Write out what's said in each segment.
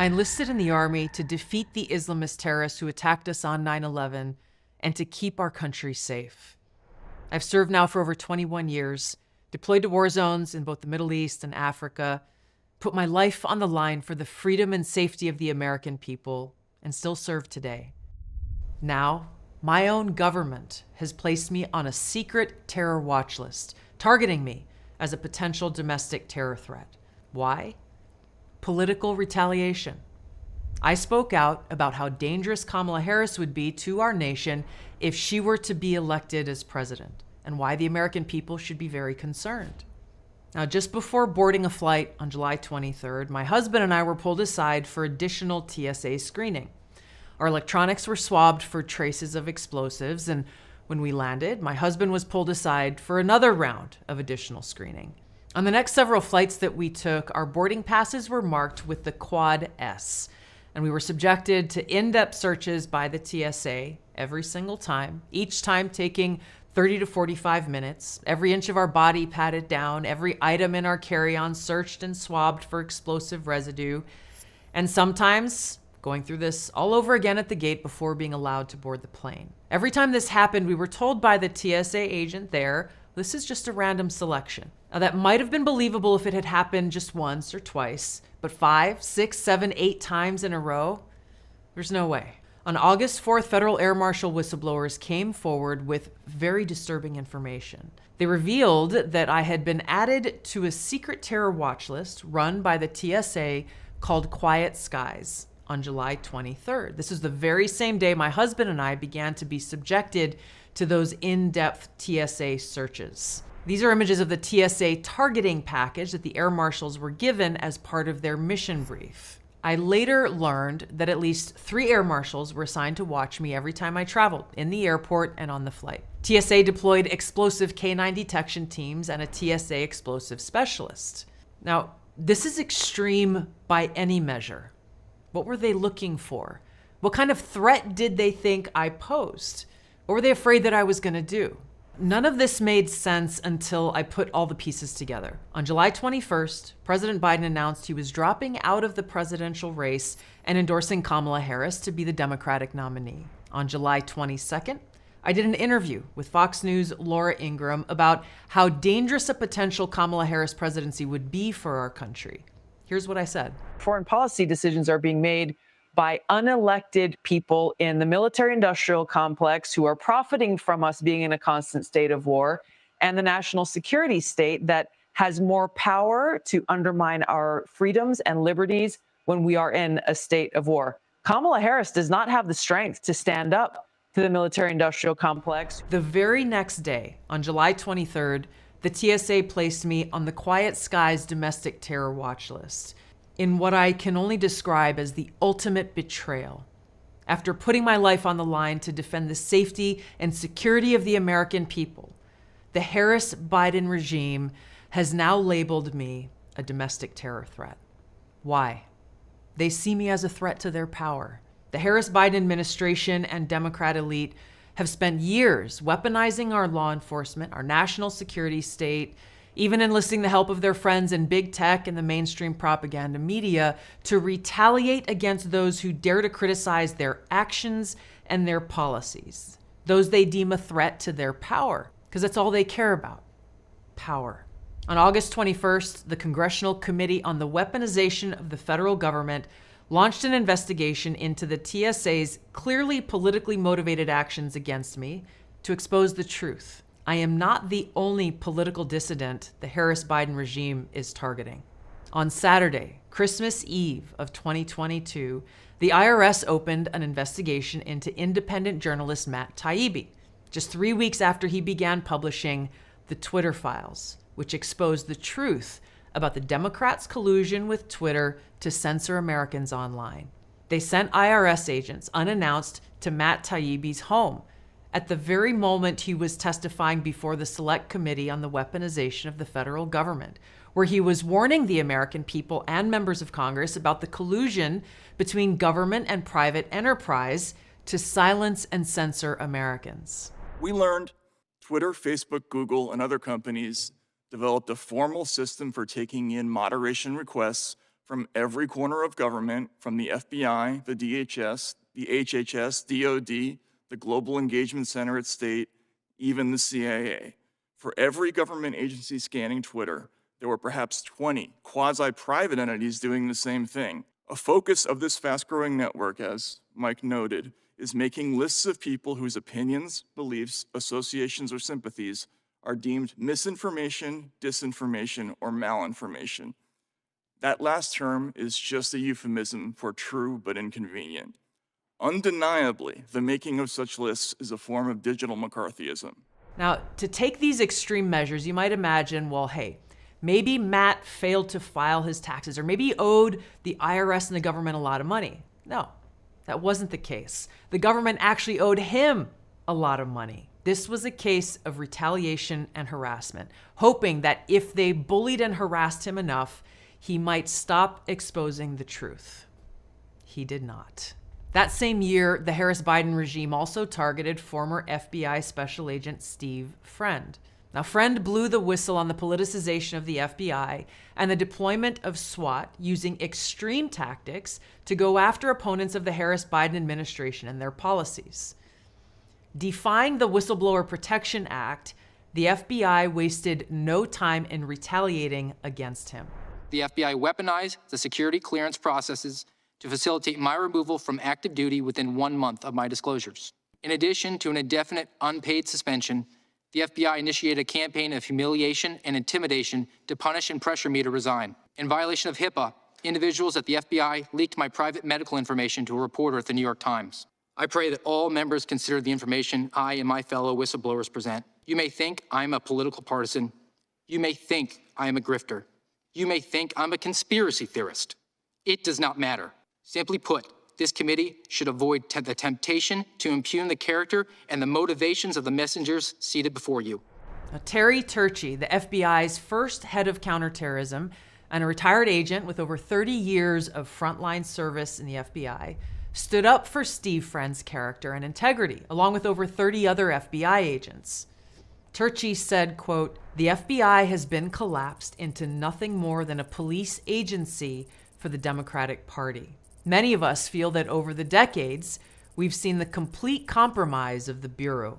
I enlisted in the Army to defeat the Islamist terrorists who attacked us on 9/11 and to keep our country safe. I've served now for over 21 years, deployed to war zones in both the Middle East and Africa, put my life on the line for the freedom and safety of the American people, and still serve today. Now, my own government has placed me on a secret terror watch list, targeting me as a potential domestic terror threat. Why? Political retaliation. I spoke out about how dangerous Kamala Harris would be to our nation if she were to be elected as president, and why the American people should be very concerned. Now, just before boarding a flight on July 23rd, my husband and I were pulled aside for additional TSA screening. Our electronics were swabbed for traces of explosives, and when we landed, my husband was pulled aside for another round of additional screening. On the next several flights that we took, our boarding passes were marked with the Quad S, and we were subjected to in-depth searches by the TSA every single time, each time taking 30 to 45 minutes, every inch of our body patted down, every item in our carry-on searched and swabbed for explosive residue, and sometimes going through this all over again at the gate before being allowed to board the plane. Every time this happened, we were told by the TSA agent there, this is just a random selection. Now, that might have been believable if it had happened just once or twice, but 5, 6, 7, 8 times in a row? There's no way. On August 4th, federal air marshal whistleblowers came forward with very disturbing information. They revealed that I had been added to a secret terror watch list run by the TSA called Quiet Skies on July 23rd. This is the very same day my husband and I began to be subjected to those in-depth TSA searches. These are images of the TSA targeting package that the air marshals were given as part of their mission brief. I later learned that at least 3 air marshals were assigned to watch me every time I traveled in the airport and on the flight. TSA deployed explosive K9 detection teams and a TSA explosive specialist. Now, this is extreme by any measure. What were they looking for? What kind of threat did they think I posed? What were they afraid that I was going to do? None of this made sense until I put all the pieces together. On July 21st, President Biden announced he was dropping out of the presidential race and endorsing Kamala Harris to be the Democratic nominee. On July 22nd, I did an interview with Fox News' Laura Ingraham about how dangerous a potential Kamala Harris presidency would be for our country. Here's what I said. Foreign policy decisions are being made by unelected people in the military-industrial complex who are profiting from us being in a constant state of war, and the national security state that has more power to undermine our freedoms and liberties when we are in a state of war. Kamala Harris does not have the strength to stand up to the military-industrial complex. The very next day, on July 23rd, the TSA placed me on the Quiet Skies domestic terror watch list, in what I can only describe as the ultimate betrayal. After putting my life on the line to defend the safety and security of the American people, the Harris-Biden regime has now labeled me a domestic terror threat. Why? They see me as a threat to their power. The Harris-Biden administration and Democrat elite have spent years weaponizing our law enforcement, our national security state, even enlisting the help of their friends in big tech and the mainstream propaganda media to retaliate against those who dare to criticize their actions and their policies, those they deem a threat to their power, because that's all they care about, power. On August 21st, the Congressional Committee on the Weaponization of the Federal Government launched an investigation into the TSA's clearly politically motivated actions against me to expose the truth. I am not the only political dissident the Harris-Biden regime is targeting. On Saturday, Christmas Eve of 2022, the IRS opened an investigation into independent journalist Matt Taibbi, just 3 weeks after he began publishing the Twitter Files, which exposed the truth about the Democrats' collusion with Twitter to censor Americans online. They sent IRS agents unannounced to Matt Taibbi's home at the very moment he was testifying before the Select Committee on the Weaponization of the Federal Government, where he was warning the American people and members of Congress about the collusion between government and private enterprise to silence and censor Americans. We learned Twitter, Facebook, Google, and other companies developed a formal system for taking in moderation requests from every corner of government, from the FBI, the DHS, the HHS, DOD, the Global Engagement Center at State, even the CIA. For every government agency scanning Twitter, there were perhaps 20 quasi-private entities doing the same thing. A focus of this fast-growing network, as Mike noted, is making lists of people whose opinions, beliefs, associations, or sympathies are deemed misinformation, disinformation, or malinformation. That last term is just a euphemism for true but inconvenient. Undeniably, the making of such lists is a form of digital McCarthyism. Now, to take these extreme measures, you might imagine, well, hey, maybe Matt failed to file his taxes, or maybe he owed the IRS and the government a lot of money. No, that wasn't the case. The government actually owed him a lot of money. This was a case of retaliation and harassment, hoping that if they bullied and harassed him enough, he might stop exposing the truth. He did not. That same year, the Harris-Biden regime also targeted former FBI Special Agent Steve Friend. Now, Friend blew the whistle on the politicization of the FBI and the deployment of SWAT using extreme tactics to go after opponents of the Harris-Biden administration and their policies. Defying the Whistleblower Protection Act, the FBI wasted no time in retaliating against him. The FBI weaponized the security clearance processes to facilitate my removal from active duty within 1 month of my disclosures. In addition to an indefinite unpaid suspension, the FBI initiated a campaign of humiliation and intimidation to punish and pressure me to resign. In violation of HIPAA, individuals at the FBI leaked my private medical information to a reporter at the New York Times. I pray that all members consider the information I and my fellow whistleblowers present. You may think I'm a political partisan. You may think I am a grifter. You may think I'm a conspiracy theorist. It does not matter. Simply put, this committee should avoid the temptation to impugn the character and the motivations of the messengers seated before you. Now, Terry Turchi, the FBI's first head of counterterrorism and a retired agent with over 30 years of frontline service in the FBI, stood up for Steve Friend's character and integrity, along with over 30 other FBI agents. Turchi said, quote, "The FBI has been collapsed into nothing more than a police agency for the Democratic Party. Many of us feel that over the decades, we've seen the complete compromise of the Bureau."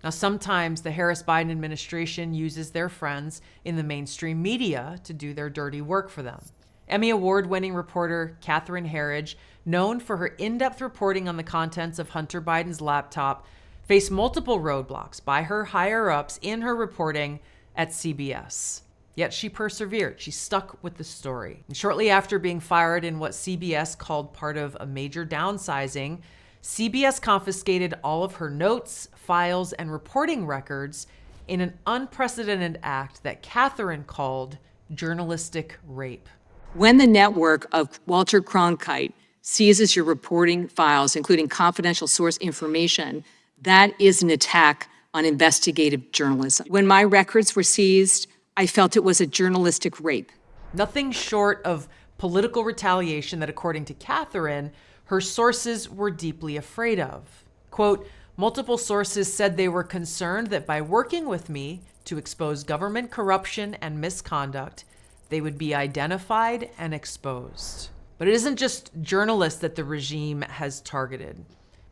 Now, sometimes the Harris-Biden administration uses their friends in the mainstream media to do their dirty work for them. Emmy Award-winning reporter Catherine Herridge, known for her in-depth reporting on the contents of Hunter Biden's laptop, faced multiple roadblocks by her higher-ups in her reporting at CBS. Yet she persevered. She stuck with the story. And shortly after being fired in what CBS called part of a major downsizing, CBS confiscated all of her notes, files, and reporting records in an unprecedented act that Catherine called journalistic rape. When the network of Walter Cronkite seizes your reporting files, including confidential source information, that is an attack on investigative journalism. When my records were seized, I felt it was a journalistic rape. Nothing short of political retaliation that, according to Catherine, her sources were deeply afraid of. Quote, "Multiple sources said they were concerned that by working with me to expose government corruption and misconduct, they would be identified and exposed." But it isn't just journalists that the regime has targeted.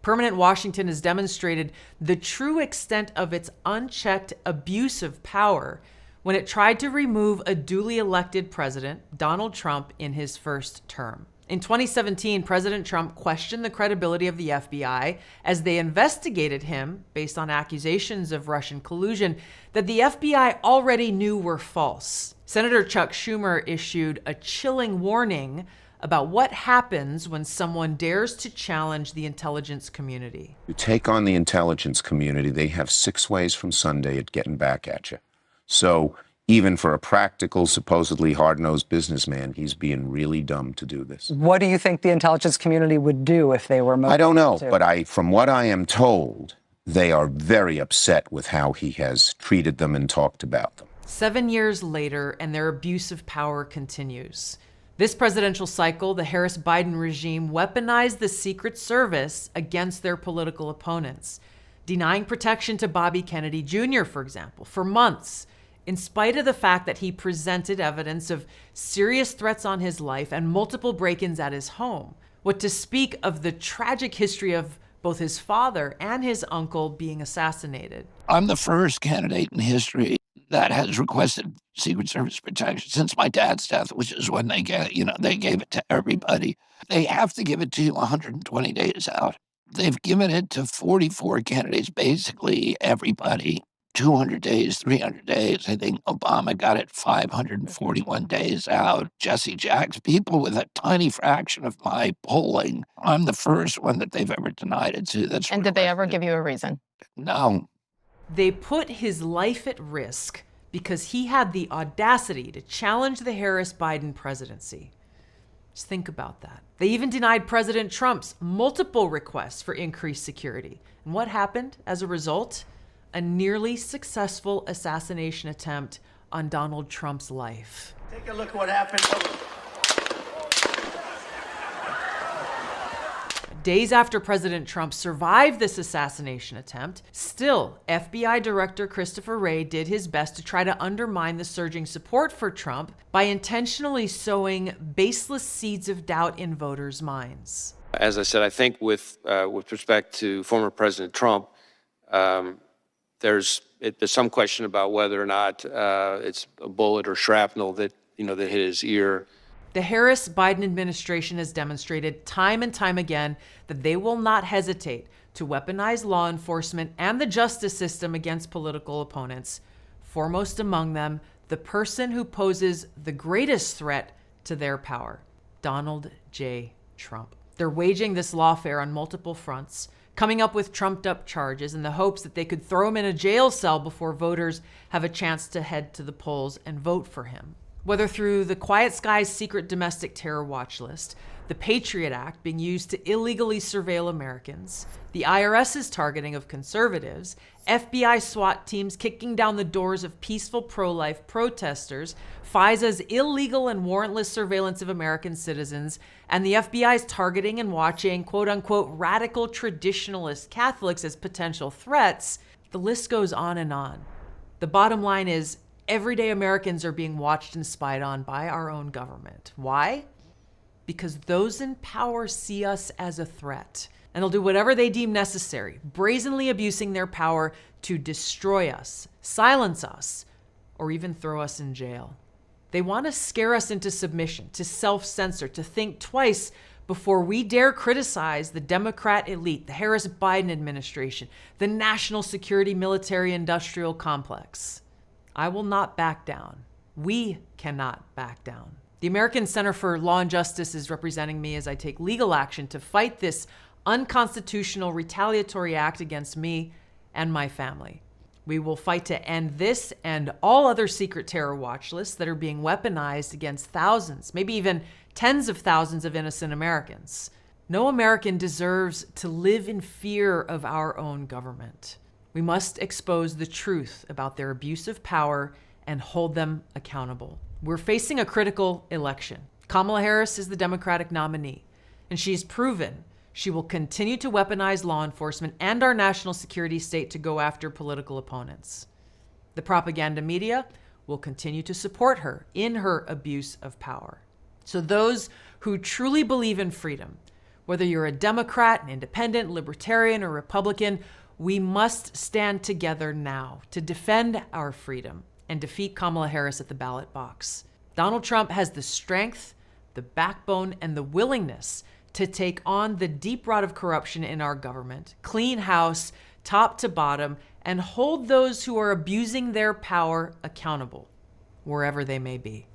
Permanent Washington has demonstrated the true extent of its unchecked abuse of power when it tried to remove a duly elected president, Donald Trump, in his first term. In 2017, President Trump questioned the credibility of the FBI as they investigated him based on accusations of Russian collusion that the FBI already knew were false. Senator Chuck Schumer issued a chilling warning about what happens when someone dares to challenge the intelligence community. You take on the intelligence community, they have 6 ways from Sunday at getting back at you. So even for a practical, supposedly hard-nosed businessman, he's being really dumb to do this. What do you think the intelligence community would do if they were motivated? I don't know, but from what I am told, they are very upset with how he has treated them and talked about them. 7 years later, and their abuse of power continues. This presidential cycle, the Harris-Biden regime weaponized the Secret Service against their political opponents, denying protection to Bobby Kennedy Jr., for example, for months, in spite of the fact that he presented evidence of serious threats on his life and multiple break-ins at his home. What to speak of the tragic history of both his father and his uncle being assassinated. I'm the first candidate in history that has requested Secret Service protection since my dad's death, which is when they gave it to everybody. They have to give it to you 120 days out. They've given it to 44 candidates, basically everybody. 200 days, 300 days. I think Obama got it 541 days out. Jesse Jackson, people with a tiny fraction of my polling. I'm the first one that they've ever denied it to. And did they ever give you a reason? No. They put his life at risk because he had the audacity to challenge the Harris-Biden presidency. Just think about that. They even denied President Trump's multiple requests for increased security. And what happened as a result? A nearly successful assassination attempt on Donald Trump's life. Take a look at what happened. Days after President Trump survived this assassination attempt, still, FBI Director Christopher Wray did his best to try to undermine the surging support for Trump by intentionally sowing baseless seeds of doubt in voters' minds. As I said, I think with respect to former President Trump, there's some question about whether or not it's a bullet or shrapnel that hit his ear. The Harris-Biden administration has demonstrated time and time again that they will not hesitate to weaponize law enforcement and the justice system against political opponents, foremost among them, the person who poses the greatest threat to their power, Donald J. Trump. They're waging this lawfare on multiple fronts, coming up with trumped-up charges in the hopes that they could throw him in a jail cell before voters have a chance to head to the polls and vote for him. Whether through the Quiet Skies secret domestic terror watch list, the Patriot Act being used to illegally surveil Americans, the IRS's targeting of conservatives, FBI SWAT teams kicking down the doors of peaceful pro-life protesters, FISA's illegal and warrantless surveillance of American citizens, and the FBI's targeting and watching quote-unquote radical traditionalist Catholics as potential threats, the list goes on and on. The bottom line is, everyday Americans are being watched and spied on by our own government. Why? Because those in power see us as a threat, and they'll do whatever they deem necessary, brazenly abusing their power to destroy us, silence us, or even throw us in jail. They want to scare us into submission, to self-censor, to think twice before we dare criticize the Democrat elite, the Harris-Biden administration, the national security military-industrial complex. I will not back down. We cannot back down. The American Center for Law and Justice is representing me as I take legal action to fight this unconstitutional retaliatory act against me and my family. We will fight to end this and all other secret terror watch lists that are being weaponized against thousands, maybe even tens of thousands of innocent Americans. No American deserves to live in fear of our own government. We must expose the truth about their abuse of power and hold them accountable. We're facing a critical election. Kamala Harris is the Democratic nominee, and she's proven she will continue to weaponize law enforcement and our national security state to go after political opponents. The propaganda media will continue to support her in her abuse of power. So those who truly believe in freedom, whether you're a Democrat, an independent, libertarian, or Republican, we must stand together now to defend our freedom and defeat Kamala Harris at the ballot box. Donald Trump has the strength, the backbone, and the willingness to take on the deep rot of corruption in our government, clean house, top to bottom, and hold those who are abusing their power accountable, wherever they may be.